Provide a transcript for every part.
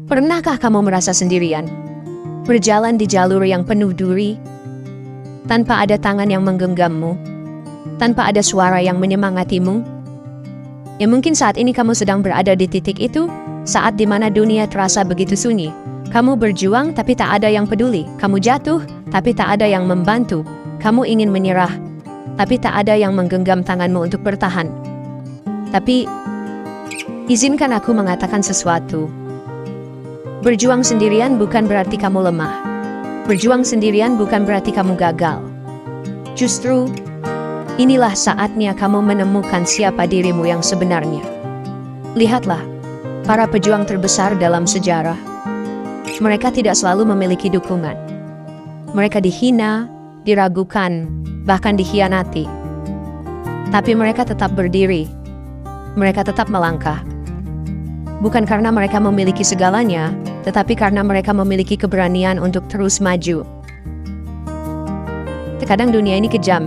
Pernahkah kamu merasa sendirian? Berjalan di jalur yang penuh duri, tanpa ada tangan yang menggenggammu, tanpa ada suara yang menyemangatimu? Ya mungkin saat ini kamu sedang berada di titik itu, saat dimana dunia terasa begitu sunyi. Kamu berjuang tapi tak ada yang peduli. Kamu jatuh tapi tak ada yang membantu. Kamu ingin menyerah, tapi tak ada yang menggenggam tanganmu untuk bertahan. Tapi, izinkan aku mengatakan sesuatu. Berjuang sendirian bukan berarti kamu lemah. Berjuang sendirian bukan berarti kamu gagal. Justru, inilah saatnya kamu menemukan siapa dirimu yang sebenarnya. Lihatlah, para pejuang terbesar dalam sejarah. Mereka tidak selalu memiliki dukungan. Mereka dihina, diragukan, bahkan dikhianati. Tapi mereka tetap berdiri. Mereka tetap melangkah. Bukan karena mereka memiliki segalanya, tetapi karena mereka memiliki keberanian untuk terus maju. Terkadang dunia ini kejam.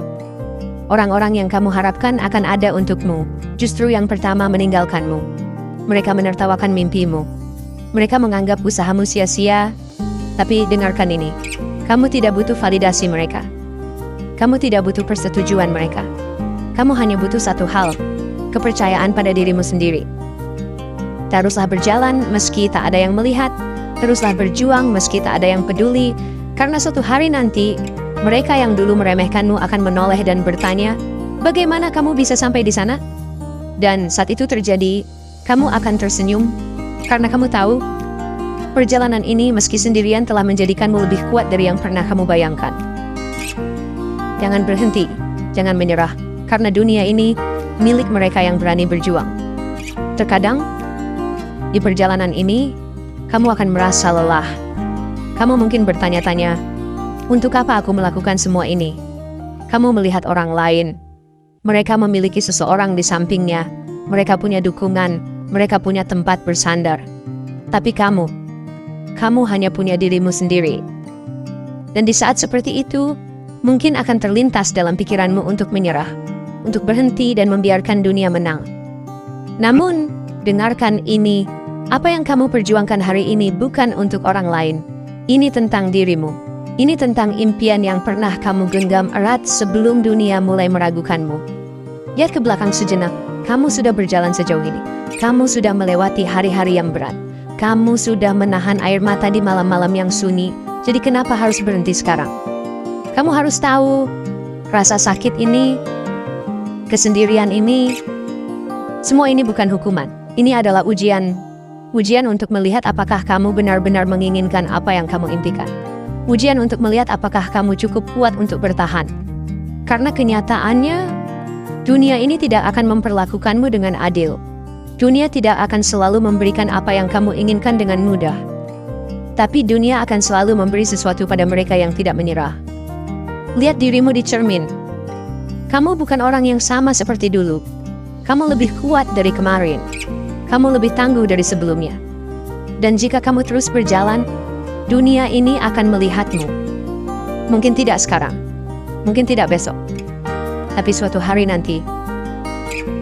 Orang-orang yang kamu harapkan akan ada untukmu, justru yang pertama meninggalkanmu. Mereka menertawakan mimpimu. Mereka menganggap usahamu sia-sia. Tapi dengarkan ini, kamu tidak butuh validasi mereka. Kamu tidak butuh persetujuan mereka. Kamu hanya butuh satu hal, kepercayaan pada dirimu sendiri. Teruslah berjalan meski tak ada yang melihat. Teruslah berjuang meski tak ada yang peduli. Karena suatu hari nanti, mereka yang dulu meremehkanmu akan menoleh dan bertanya, bagaimana kamu bisa sampai di sana? Dan saat itu terjadi, kamu akan tersenyum. Karena kamu tahu, perjalanan ini meski sendirian telah menjadikanmu lebih kuat dari yang pernah kamu bayangkan. Jangan berhenti, jangan menyerah. Karena dunia ini milik mereka yang berani berjuang. Terkadang, di perjalanan ini, kamu akan merasa lelah. Kamu mungkin bertanya-tanya, untuk apa aku melakukan semua ini? Kamu melihat orang lain. Mereka memiliki seseorang di sampingnya. Mereka punya dukungan. Mereka punya tempat bersandar. Tapi kamu hanya punya dirimu sendiri. Dan di saat seperti itu, mungkin akan terlintas dalam pikiranmu untuk menyerah, untuk berhenti dan membiarkan dunia menang. Namun, dengarkan ini. Apa yang kamu perjuangkan hari ini bukan untuk orang lain. Ini tentang dirimu. Ini tentang impian yang pernah kamu genggam erat sebelum dunia mulai meragukanmu. Lihat ke belakang sejenak. Kamu sudah berjalan sejauh ini. Kamu sudah melewati hari-hari yang berat. Kamu sudah menahan air mata di malam-malam yang sunyi. Jadi kenapa harus berhenti sekarang? Kamu harus tahu, rasa sakit ini, kesendirian ini, semua ini bukan hukuman. Ini adalah ujian untuk melihat apakah kamu benar-benar menginginkan apa yang kamu impikan. Ujian untuk melihat apakah kamu cukup kuat untuk bertahan. Karena kenyataannya, dunia ini tidak akan memperlakukanmu dengan adil. Dunia tidak akan selalu memberikan apa yang kamu inginkan dengan mudah. Tapi dunia akan selalu memberi sesuatu pada mereka yang tidak menyerah. Lihat dirimu di cermin. Kamu bukan orang yang sama seperti dulu. Kamu lebih kuat dari kemarin. Kamu lebih tangguh dari sebelumnya. Dan jika kamu terus berjalan, dunia ini akan melihatmu. Mungkin tidak sekarang, mungkin tidak besok, tapi suatu hari nanti,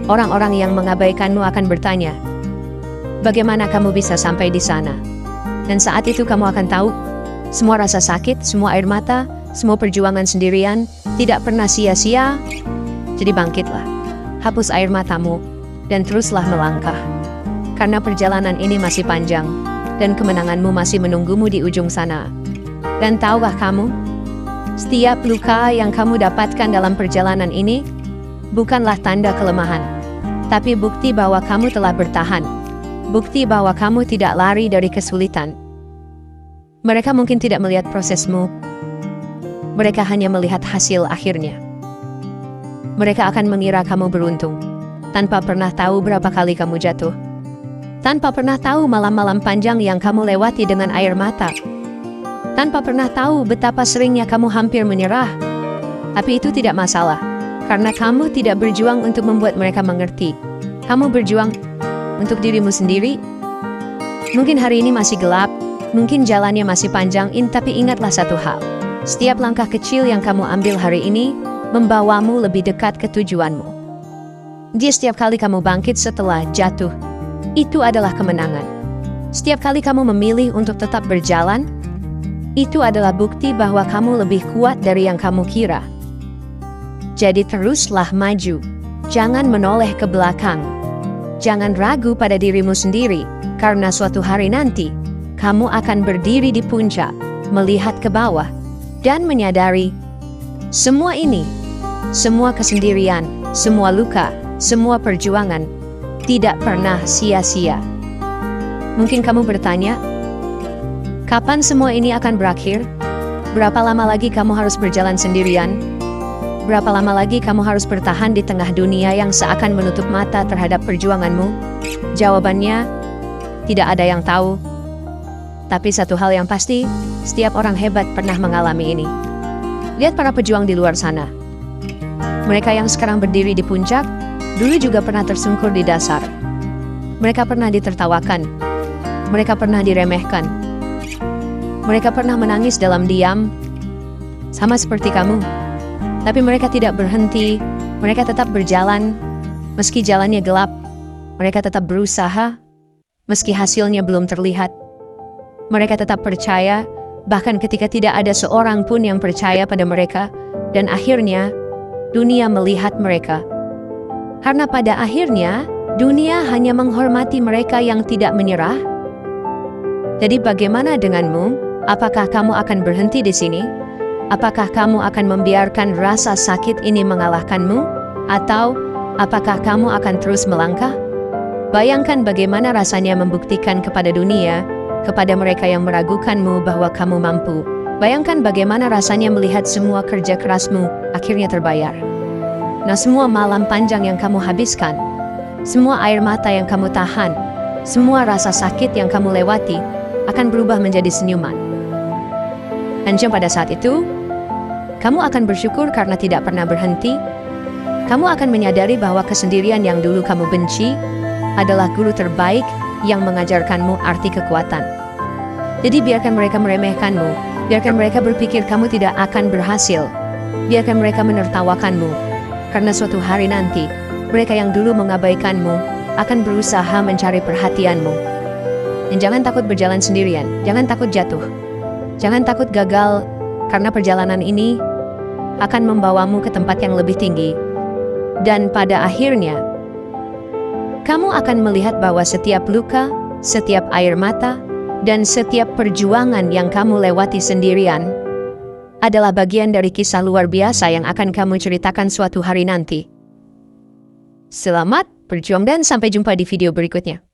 orang-orang yang mengabaikanmu akan bertanya, bagaimana kamu bisa sampai di sana? Dan saat itu kamu akan tahu, semua rasa sakit, semua air mata, semua perjuangan sendirian, tidak pernah sia-sia. Jadi bangkitlah, hapus air matamu, dan teruslah melangkah. Karena perjalanan ini masih panjang, dan kemenanganmu masih menunggumu di ujung sana. Dan tahukah kamu, setiap luka yang kamu dapatkan dalam perjalanan ini, bukanlah tanda kelemahan, tapi bukti bahwa kamu telah bertahan. Bukti bahwa kamu tidak lari dari kesulitan. Mereka mungkin tidak melihat prosesmu, mereka hanya melihat hasil akhirnya. Mereka akan mengira kamu beruntung, tanpa pernah tahu berapa kali kamu jatuh. Tanpa pernah tahu malam-malam panjang yang kamu lewati dengan air mata. Tanpa pernah tahu betapa seringnya kamu hampir menyerah. Tapi itu tidak masalah, karena kamu tidak berjuang untuk membuat mereka mengerti. Kamu berjuang untuk dirimu sendiri. Mungkin hari ini masih gelap, mungkin jalannya masih panjang, tapi ingatlah satu hal. Setiap langkah kecil yang kamu ambil hari ini, membawamu lebih dekat ke tujuanmu. Di setiap kali kamu bangkit setelah jatuh, itu adalah kemenangan. Setiap kali kamu memilih untuk tetap berjalan, itu adalah bukti bahwa kamu lebih kuat dari yang kamu kira. Jadi teruslah maju. Jangan menoleh ke belakang. Jangan ragu pada dirimu sendiri, karena suatu hari nanti, kamu akan berdiri di puncak, melihat ke bawah, dan menyadari semua ini, semua kesendirian, semua luka, semua perjuangan, tidak pernah sia-sia. Mungkin kamu bertanya, kapan semua ini akan berakhir? Berapa lama lagi kamu harus berjalan sendirian? Berapa lama lagi kamu harus bertahan di tengah dunia yang seakan menutup mata terhadap perjuanganmu? Jawabannya, tidak ada yang tahu. Tapi satu hal yang pasti, setiap orang hebat pernah mengalami ini. Lihat para pejuang di luar sana. Mereka yang sekarang berdiri di puncak, dulu juga pernah tersungkur di dasar. Mereka pernah ditertawakan. Mereka pernah diremehkan. Mereka pernah menangis dalam diam, sama seperti kamu. Tapi mereka tidak berhenti, mereka tetap berjalan, meski jalannya gelap. Mereka tetap berusaha, meski hasilnya belum terlihat. Mereka tetap percaya, bahkan ketika tidak ada seorang pun yang percaya pada mereka, dan akhirnya, dunia melihat mereka. Karena pada akhirnya, dunia hanya menghormati mereka yang tidak menyerah. Jadi bagaimana denganmu? Apakah kamu akan berhenti di sini? Apakah kamu akan membiarkan rasa sakit ini mengalahkanmu? Atau apakah kamu akan terus melangkah? Bayangkan bagaimana rasanya membuktikan kepada dunia, kepada mereka yang meragukanmu bahwa kamu mampu. Bayangkan bagaimana rasanya melihat semua kerja kerasmu akhirnya terbayar. Nah, semua malam panjang yang kamu habiskan, semua air mata yang kamu tahan, semua rasa sakit yang kamu lewati akan berubah menjadi senyuman. Dan pada saat itu, kamu akan bersyukur karena tidak pernah berhenti. Kamu akan menyadari bahwa kesendirian yang dulu kamu benci adalah guru terbaik yang mengajarkanmu arti kekuatan. Jadi biarkan mereka meremehkanmu, biarkan mereka berpikir kamu tidak akan berhasil, biarkan mereka menertawakanmu, karena suatu hari nanti, mereka yang dulu mengabaikanmu akan berusaha mencari perhatianmu. Dan jangan takut berjalan sendirian, jangan takut jatuh, jangan takut gagal, karena perjalanan ini akan membawamu ke tempat yang lebih tinggi. Dan pada akhirnya, kamu akan melihat bahwa setiap luka, setiap air mata, dan setiap perjuangan yang kamu lewati sendirian adalah bagian dari kisah luar biasa yang akan kamu ceritakan suatu hari nanti. Selamat berjuang dan sampai jumpa di video berikutnya.